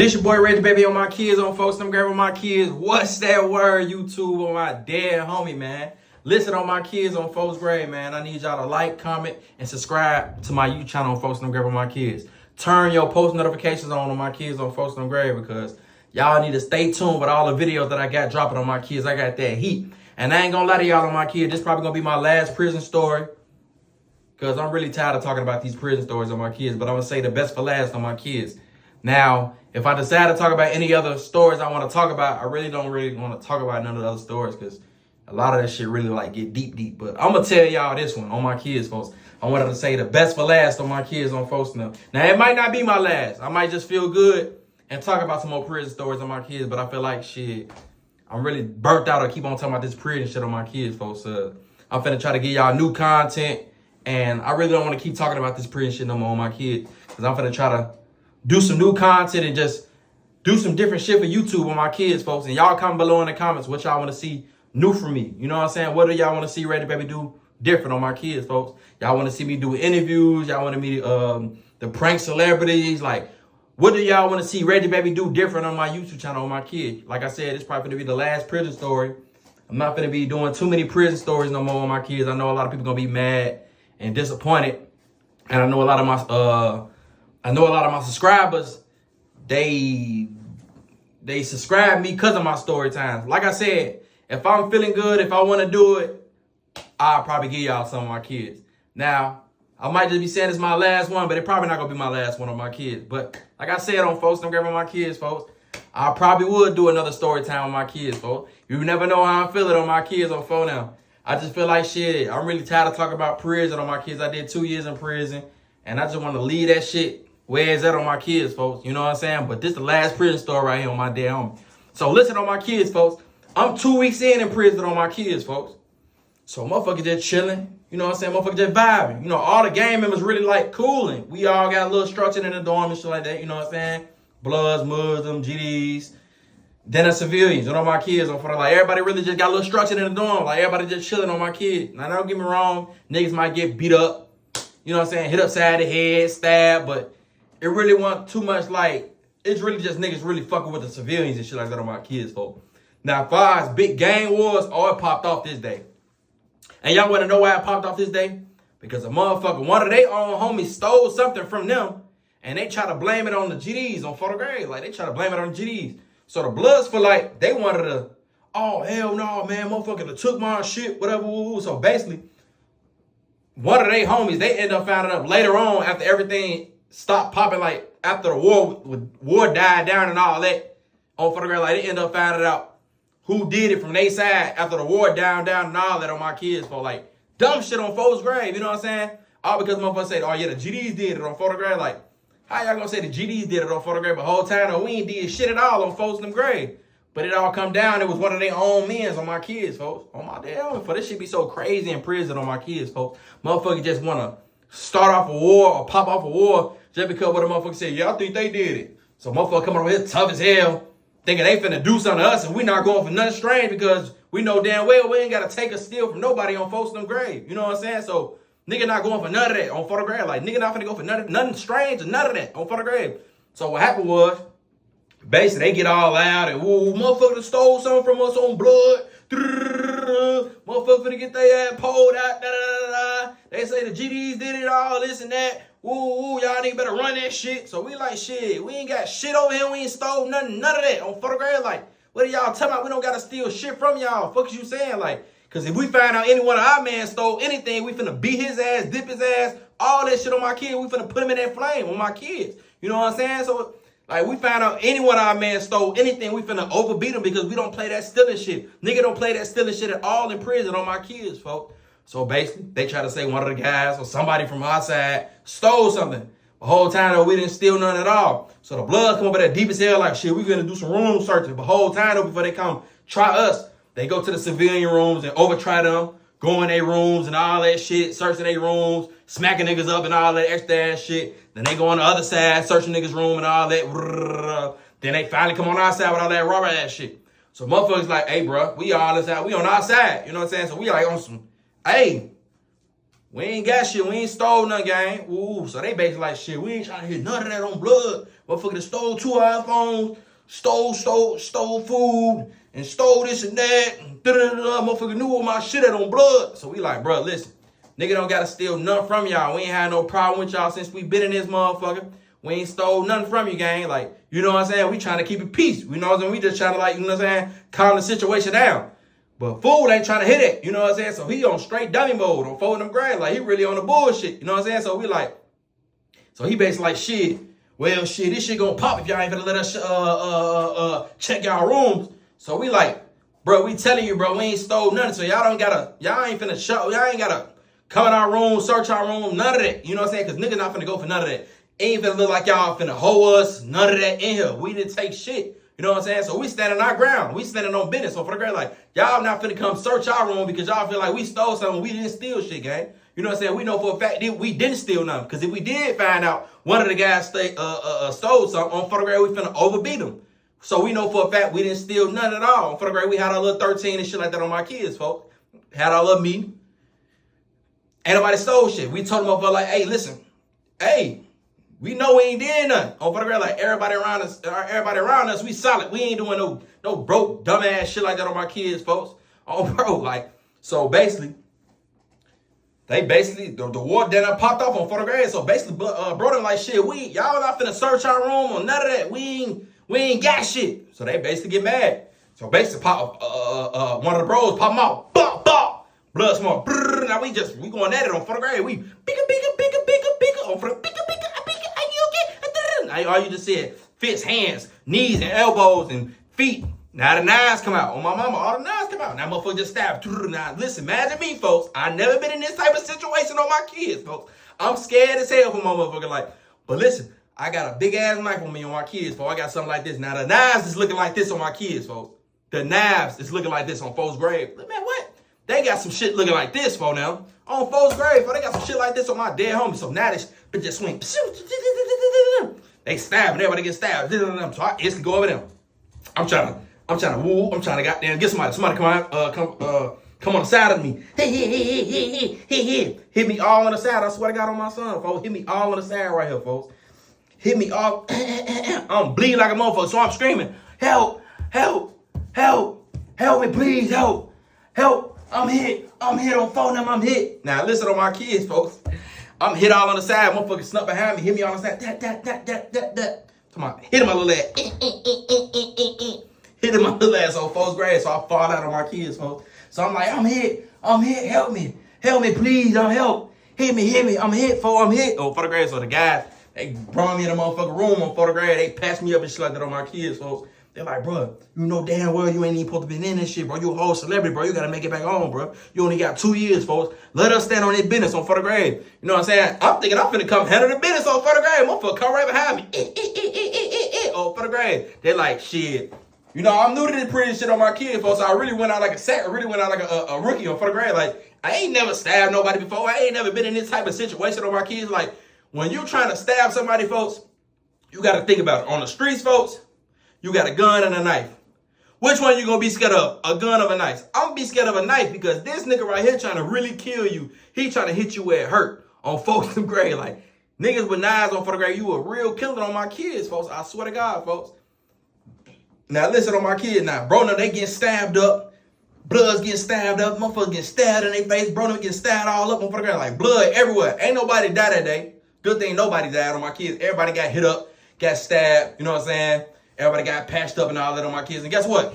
This your boy ReggieBaybee on my kids, on folks. I'm grabbing my kids. What's that word, YouTube, on my dead homie, man? Listen on my kids on folks grade, man. I need y'all to like, comment, and subscribe to my YouTube channel on folks. I'm grabbing my kids. Turn your post notifications on my kids on folks. I'm grade because y'all need to stay tuned with all the videos that I got dropping on my kids. I got that heat. And I ain't gonna lie to y'all on my kids. This probably gonna be my last prison story. Because I'm really tired of talking about these prison stories on my kids. But I'm gonna say the best for last on my kids. Now, if I decide to talk about any other stories I want to talk about, I really don't want to talk about none of the other stories because a lot of that shit really like get deep. But I'm going to tell y'all this one on my kids, folks. I wanted to say the best for last on my kids on folks now. Now, it might not be my last. I might just feel good and talk about some more prison stories on my kids. But I feel like shit, I'm really burnt out to keep on talking about this prison shit on my kids, folks. I'm finna try to get y'all new content. And I really don't want to keep talking about this prison shit no more on my kids. Because I'm finna try to do some new content and just do some different shit for YouTube on my kids, folks. And y'all comment below in the comments what y'all want to see new from me. You know what I'm saying? What do y'all want to see ReggieBaybee do different on my kids, folks? Y'all want to see me do interviews? Y'all want to meet the prank celebrities? Like, what do y'all want to see ReggieBaybee do different on my YouTube channel on my kids? Like I said, it's probably going to be the last prison story. I'm not going to be doing too many prison stories no more on my kids. I know a lot of people going to be mad and disappointed. And I know a lot of my subscribers, they subscribe me because of my story times. Like I said, if I'm feeling good, if I want to do it, I'll probably give y'all some of my kids. Now, I might just be saying it's my last one, but it probably not going to be my last one on my kids. But like I said on folks, I'm grabbing my kids, folks. I probably would do another story time with my kids, folks. You never know how I'm feeling on my kids on phone now. I just feel like shit. I'm really tired of talking about prison on my kids. I did 2 years in prison, and I just want to leave that shit where is that on my kids, folks? You know what I'm saying? But this the last prison story right here on my damn homie. So listen on my kids, folks. I'm 2 weeks in prison on my kids, folks. So motherfuckers just chilling. You know what I'm saying? Motherfuckers just vibing. You know, all the gang members really like cooling. We all got a little structure in the dorm and shit like that. You know what I'm saying? Bloods, Muslims, GDs. Then the civilians. You know, my kids on front. Like, everybody really just got a little structure in the dorm. Like, everybody just chilling on my kids. Now, don't get me wrong. Niggas might get beat up. You know what I'm saying? Hit upside the head, stab, but it really wasn't too much like, it's really just niggas really fucking with the civilians and shit like that on my kids, folks. Now, as far as big gang wars, it popped off this day. And y'all want to know why it popped off this day? Because a motherfucker, one of their own homies stole something from them, and they try to blame it on the GDs, on photograph. Like, they try to blame it on the GDs. So the Bloods feel like they wanted to, oh, hell no, man, motherfucker that took my shit, whatever. So basically, one of their homies, they end up finding out later on after everything stopped popping, like after the war died down and all that on photograph, like they end up finding out who did it from their side after the war down and all that on my kids for like dumb shit on folks' grave, you know what I'm saying? All because motherfuckers said, oh yeah, the GDs did it on photograph. Like, how y'all gonna say the GDs did it on photograph the whole time? No, we ain't did shit at all on folks' them grave. But it all come down, it was one of their own men's on my kids, folks. On my damn, for this shit be so crazy in prison on my kids, folks. Motherfuckers just wanna start off a war or pop off a war just because what a motherfucker said, yeah, I think they did it. So motherfucker coming over here tough as hell, thinking they finna do something to us and we not going for nothing strange because we know damn well we ain't gotta take a steal from nobody on folks' them grave. You know what I'm saying? So nigga not going for none of that on photograph. Like nigga not finna go for nothing strange or none of that on photograph. So what happened was, basically they get all out and whoa, motherfucker stole something from us on blood. Motherfucker finna get their ass pulled out. They say the GDs did it all, this and that. Woo, y'all niggas better run that shit. So we like, shit, we ain't got shit over here. We ain't stole none of that on photograph. Like, what are y'all talking about? We don't gotta steal shit from y'all. Fuck is you saying? Like, cause if we find out any one of our men stole anything, we finna beat his ass, dip his ass, all that shit on my kids. We finna put him in that flame on my kids. You know what I'm saying? So, like, we found out any one of our men stole anything, we finna overbeat him because we don't play that stealing shit. Nigga don't play that stealing shit at all in prison on my kids, folks. So basically, they try to say one of the guys or somebody from our side stole something. The whole time, though, we didn't steal none at all. So the blood come over there deep as hell like, shit, we gonna do some room searching. The whole time, though, before they come try us, they go to the civilian rooms and over-try them, go in their rooms and all that shit, searching their rooms, smacking niggas up and all that extra ass shit. Then they go on the other side, searching niggas' room and all that. Then they finally come on our side with all that rubber ass shit. So motherfuckers like, hey, bro, we all this out. We on our side. You know what I'm saying? So we like on some, hey, We ain't got shit. We ain't stole none, gang. Ooh, so they basically like, shit, we ain't trying to hit none of that on blood. Motherfucker stole 2 iPhones, stole food, and stole this and that. And motherfucker knew all my shit at on blood. So we like, bro, listen. Nigga don't gotta steal nothing from y'all. We ain't had no problem with y'all since we been in this motherfucker. We ain't stole nothing from you, gang. Like, you know what I'm saying? We trying to keep it peace. You know what I'm saying? We just trying to, like, you know what I'm saying, calm the situation down. But fool ain't trying to hit it. You know what I'm saying? So he on straight dummy mode on folding them grades. Like, he really on the bullshit. You know what I'm saying? So we like, so he basically like, shit, well, shit, this shit gonna pop if y'all ain't gonna let us check y'all rooms. So we like, bro, we telling you, bro, we ain't stole nothing. So y'all ain't finna show, y'all ain't gotta come in our room, search our room, none of that. You know what I'm saying? Because niggas not finna go for none of that. Ain't finna look like y'all finna hoe us, none of that in here. We didn't take shit. You know what I'm saying? So we standing our ground. We standing on business. So for the grade, like, y'all not finna come search our room because y'all feel like we stole something. We didn't steal shit, gang. You know what I'm saying? We know for a fact that we didn't steal nothing. Because if we did find out one of the guys stole something, on for the grade, we finna overbeat them. So we know for a fact we didn't steal none at all. On for the grade, we had our little 13 and shit like that on my kids, folks. Had our little meeting. Ain't nobody stole shit. We told them, like, hey, listen, hey, we know we ain't did nothing. On for the grade, like, everybody around us, we solid. We ain't doing no broke, dumbass shit like that on my kids, folks. Oh, bro, like, so basically, the war then popped off on for the grade. So basically, bro, them like, shit, y'all not finna search our room or none of that. We ain't got shit. So they basically get mad. So basically, one of the bros pop them out. Bop, bop. Blood small. Brrr, now we going at it on for the grade. We bigger. On for the bigger. All you just said, fists, hands, knees, and elbows, and feet. Now the knives come out. On my mama, all the knives come out. Now motherfucker just stabbed. Now listen, imagine me, folks. I never been in this type of situation on my kids, folks. I'm scared as hell for my motherfucking life. But listen, I got a big ass knife on me on my kids, folks. I got something like this. Now the knives is looking like this on my kids, folks. The knives is looking like this on folks' grave. Man, what? They got some shit looking like this, folks, now. On folks' grave, folks. They got some shit like this on my dead homie. So now this bitch just swing. They stabbing, everybody get stabbed. So I instantly go over them. I'm trying to goddamn get somebody. Somebody come on the side of me. Hey. Hit me all on the side. I swear to God on my son, folks. Hit me all on the side right here, folks. Hit me all. I'm bleeding like a motherfucker, so I'm screaming, help me, please, help. I'm hit on phone them, I'm hit. Now listen on my kids, folks. I'm hit all on the side. Motherfucker snuck behind me. Hit me on the side. That. Come on. Hit him my little ass. Hit him my little ass on folks' grade. So I fall out on my kids, folks. So I'm like, I'm hit. Help me, please. Help. Hit me. I'm hit, folks. I'm hit. Oh, for the grade. So the guys, they brought me in the motherfucking room on for the grade. They passed me up and shit like that on my kids, folks. They're like, bro, you know damn well you ain't even supposed to be in this shit, bro. You a whole celebrity, bro. You got to make it back home, bro. You only got 2 years, folks. Let us stand on this business on for the grade. You know what I'm saying? I'm thinking I'm finna come handle the business on for the grade. Motherfucker come right behind me. Oh, for the grade. They're like, shit. You know, I'm new to this pretty shit on my kids, folks. So I really went out like a sack. I really went out like a rookie on for the grade. Like, I ain't never stabbed nobody before. I ain't never been in this type of situation on my kids. Like, when you trying to stab somebody, folks, you got to think about it. On the streets, folks, you got a gun and a knife. Which one you gonna be scared of? A gun or a knife? I'm gonna be scared of a knife because this nigga right here trying to really kill you. He trying to hit you where it hurt on folks in grade. Like, niggas with knives on for the grade, you a real killer on my kids, folks. I swear to God, folks. Now listen on my kids now. Bro, now they getting stabbed up. Blood's getting stabbed up. Motherfuckers getting stabbed in their face. Bro, them getting stabbed all up on for the grade. Like, blood everywhere. Ain't nobody died that day. Good thing nobody died on my kids. Everybody got hit up, got stabbed. You know what I'm saying? Everybody got patched up and all that on my kids. And guess what?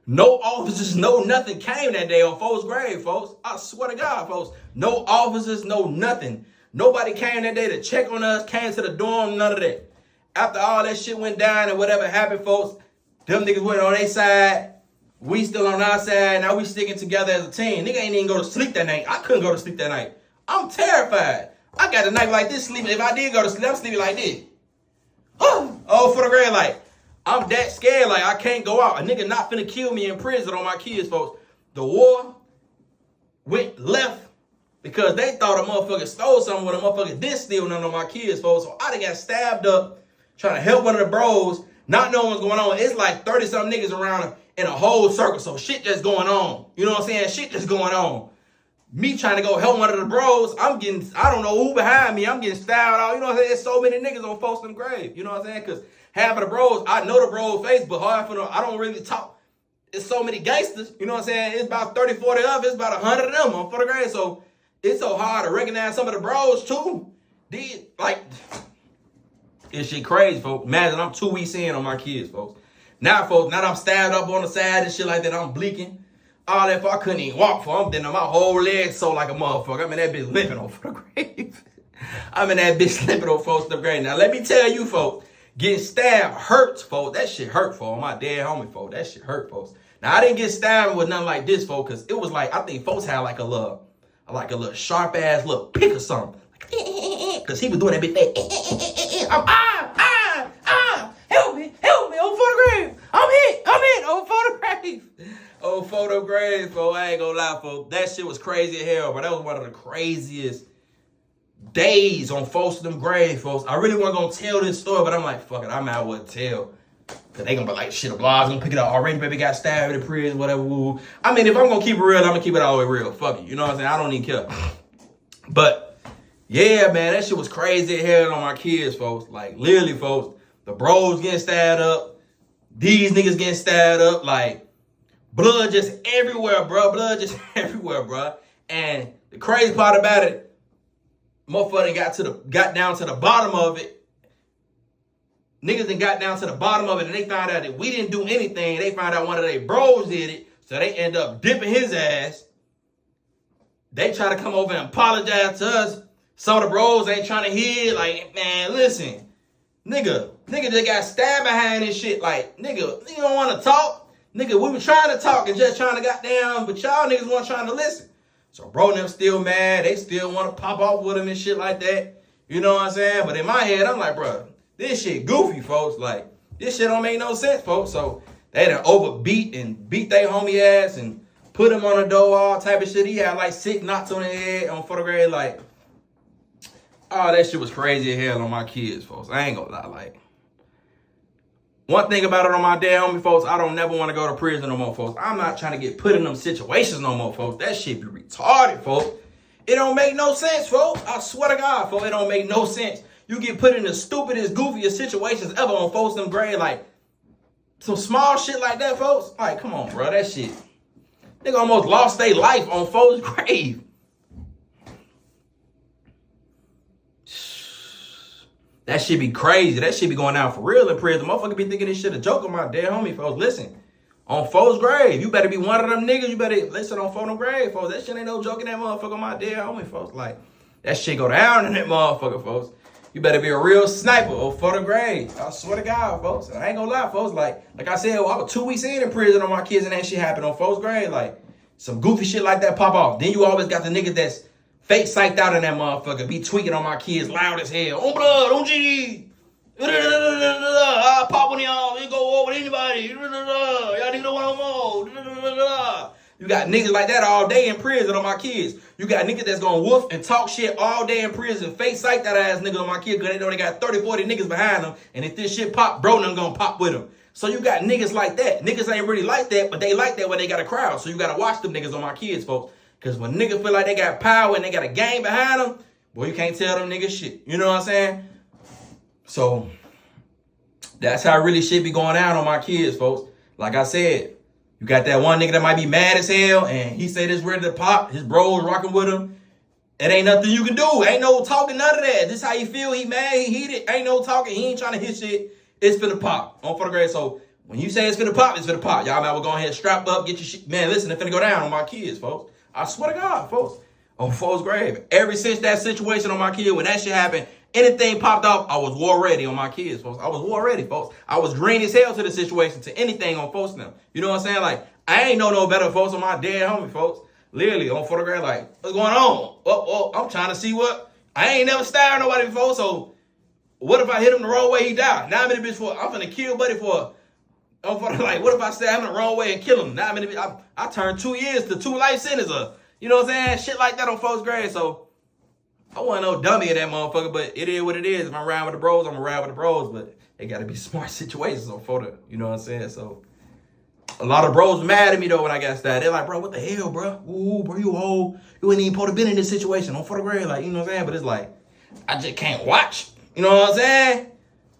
No officers, no nothing came that day on folks' grave, folks. I swear to God, folks. No officers, no nothing. Nobody came that day to check on us, came to the dorm, none of that. After all that shit went down and whatever happened, folks, them niggas went on their side. We still on our side. Now we sticking together as a team. Nigga ain't even go to sleep that night. I couldn't go to sleep that night. I'm terrified. I got a night like this sleeping. If I did go to sleep, I'm sleeping like this. Oh, for the grade, like, I'm that scared, like, I can't go out. A nigga not finna kill me in prison on my kids, folks. The war went left because they thought a motherfucker stole something when a motherfucker did steal nothing on my kids, folks. So I done got stabbed up trying to help one of the bros, not knowing what's going on. It's like 30-something niggas around in a whole circle, so shit just going on. You know what I'm saying? Shit just going on. me trying to go help one of the bros, I don't know who behind me, I'm getting styled out. You know what I'm saying? There's so many niggas on Folsom Grave. You know what I'm saying? Because half of the bros, I know the bros' face, but half of them, I don't really talk. It's so many gangsters. You know what I'm saying? It's about 30, 40 of us. It's about 100 of them on Folsom Grave. So it's so hard to recognize some of the bros, too. This shit crazy, folks. Imagine I'm 2 weeks in on my kids, folks. Now, folks, now that I'm stabbed up on the side and shit like that, I'm bleaking. All that, I couldn't even walk for. I'm then my whole leg so like a motherfucker. I'm in that bitch limping on the grave. I'm in that bitch limping on Folsom Grave. Now, let me tell you, folks, getting stabbed hurts, folks. That shit hurt, folks. My dead homie, folks. That shit hurt, folks. Now, I didn't get stabbed with nothing like this, folks, because it was like, I think folks had like a little sharp-ass little pick or something. Because he was doing that bitch thing. Help me, on photograph. I'm hit, on photograph. On photograph, folks. I ain't gonna lie, folks. That shit was crazy as hell, but that was one of the craziest days on Folsom Grave, folks. I really wasn't gonna tell this story, but I'm like, fuck it, I might as well tell. Cause they gonna be like, shit, a blog's gonna pick it up. ReggieBaybee got stabbed in prison, whatever. Woo. I mean, if I'm gonna keep it real, I'm gonna keep it all the way real. Fuck it, you know what I'm saying? I don't even care. But yeah, man, that shit was crazy as hell on my kids, folks. Like, literally, folks, the bros getting stabbed up, these niggas getting stabbed up, like, blood just everywhere, bro. Blood just everywhere, bro. And the crazy part about it, motherfucker got down to the bottom of it. Niggas done got down to the bottom of it, and they found out that we didn't do anything. They found out one of their bros did it, so they end up dipping his ass. They try to come over and apologize to us. Some of the bros ain't trying to hear. Like, man, listen, nigga just got stabbed behind this shit. Like, nigga, you don't want to talk. Nigga, we were trying to talk and just trying to goddamn, but y'all niggas weren't trying to listen. So bro and them still mad. They still want to pop off with him and shit like that. You know what I'm saying? But in my head, I'm like, bro, this shit goofy, folks. Like, this shit don't make no sense, folks. So they done overbeat and beat their homie ass and put him on the door, all type of shit. He had like 6 knots on his head on photograph. Like, oh, that shit was crazy as hell on my kids, folks. I ain't gonna lie. Like, one thing about it on my dead homie, folks, I don't never want to go to prison no more, folks. I'm not trying to get put in them situations no more, folks. That shit be retarded, folks. It don't make no sense, folks. I swear to God, folks, it don't make no sense. You get put in the stupidest, goofiest situations ever on Folsom Grave. Like, some small shit like that, folks. Like, come on, bro. That shit. Nigga almost lost their life on Folsom Grave. That shit be crazy. That shit be going down for real in prison. Motherfucker be thinking this shit a joke on my dead homie, folks. Listen, on Folsom Grave, you better be one of them niggas. You better listen on Folsom Grave, folks. That shit ain't no joke in that motherfucker on my dead homie, folks. Like, that shit go down in that motherfucker, folks. You better be a real sniper on Folsom Grave. I swear to God, folks. I ain't gonna lie, folks. Like I said, I was 2 weeks in prison on my kids and that shit happened on Folsom Grave. Like, some goofy shit like that pop off. Then you always got the niggas that's fake psyched out in that motherfucker. Be tweaking on my kids loud as hell. On blood, on GD. I'll pop on y'all. You go over with anybody. Y'all niggas don't want no more. You got niggas like that all day in prison on my kids. You got niggas that's gonna woof and talk shit all day in prison. Fake psyched that ass niggas on my kids because they know they got 30, 40 niggas behind them. And if this shit pop, bro, them gonna pop with them. So you got niggas like that. Niggas ain't really like that, but they like that when they got a crowd. So you gotta watch them niggas on my kids, folks. Because when niggas feel like they got power and they got a gang behind them, boy, you can't tell them niggas shit. You know what I'm saying? So that's how really shit be going down on my kids, folks. Like I said, you got that one nigga that might be mad as hell and he said it's ready to pop. His bros rocking with him. It ain't nothing you can do. Ain't no talking, none of that. This how you feel. He mad, he heated. Ain't no talking. He ain't trying to hit shit. It's finna pop on photograph. So when you say it's finna pop, it's finna pop. Y'all might well go ahead, strap up, get your shit. Man, listen, it's finna go down on my kids, folks. I swear to God, folks. On Folks Grave. Ever since that situation on my kid, when that shit happened, anything popped off, I was war ready on my kids, folks. I was war ready, folks. I was green as hell to the situation, to anything on folks now. You know what I'm saying? Like, I ain't know no better folks on my dead homie, folks. Literally, on photograph, like, what's going on? Oh, I'm trying to see what. I ain't never stabbed nobody before, so what if I hit him the wrong way, he died? Now I'm in the bitch for, I'm finna kill buddy for, like, what if I stab him the wrong way and kill him? Now I'm in the bitch, I turned 2 years to 2 life sentences. You know what I'm saying? Shit like that on Folks Grave, so I wasn't no dummy in that motherfucker, but it is what it is. If I'm riding with the bros, I'm gonna ride with the bros, but they gotta be smart situations on photo. You know what I'm saying? So a lot of bros mad at me though when I got started. They're like, bro, what the hell, bro? Ooh, bro, you old. You ain't even supposed to been in this situation on for the grade. Like, you know what I'm saying? But it's like, I just can't watch. You know what I'm saying?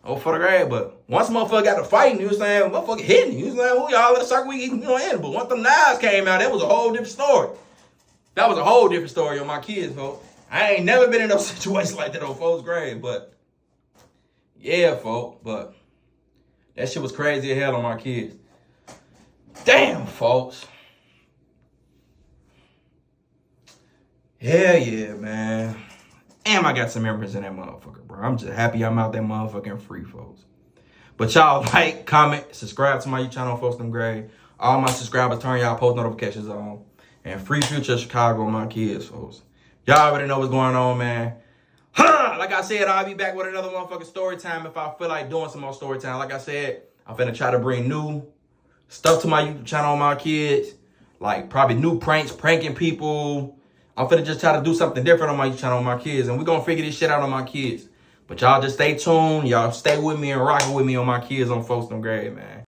Oh, for the grade. But once motherfucker got to fighting, you know what I'm saying? Motherfucker hitting you. You know what I'm saying? Who y'all in the circle we, you know, in. But once them knives came out, that was a whole different story. That was a whole different story on my kids, folks. I ain't never been in no situation like that on fourth grade, but yeah, folks. But that shit was crazy as hell on my kids. Damn, folks. Hell yeah, man. Damn, I got some memories in that motherfucker, bro. I'm just happy I'm out that motherfucking free, folks. But y'all like, comment, subscribe to my YouTube channel, folks. Them grade. All my subscribers, turn y'all post notifications on. And free future Chicago, my kids, folks. Y'all already know what's going on, man. Like I said, I'll be back with another motherfucking story time if I feel like doing some more story time. Like I said, I'm finna try to bring new stuff to my YouTube channel on my kids. Like probably new pranks, pranking people. I'm finna just try to do something different on my YouTube channel on my kids. And we're gonna figure this shit out on my kids. But y'all just stay tuned. Y'all stay with me and rocking with me on my kids on Folks Them Grade, man.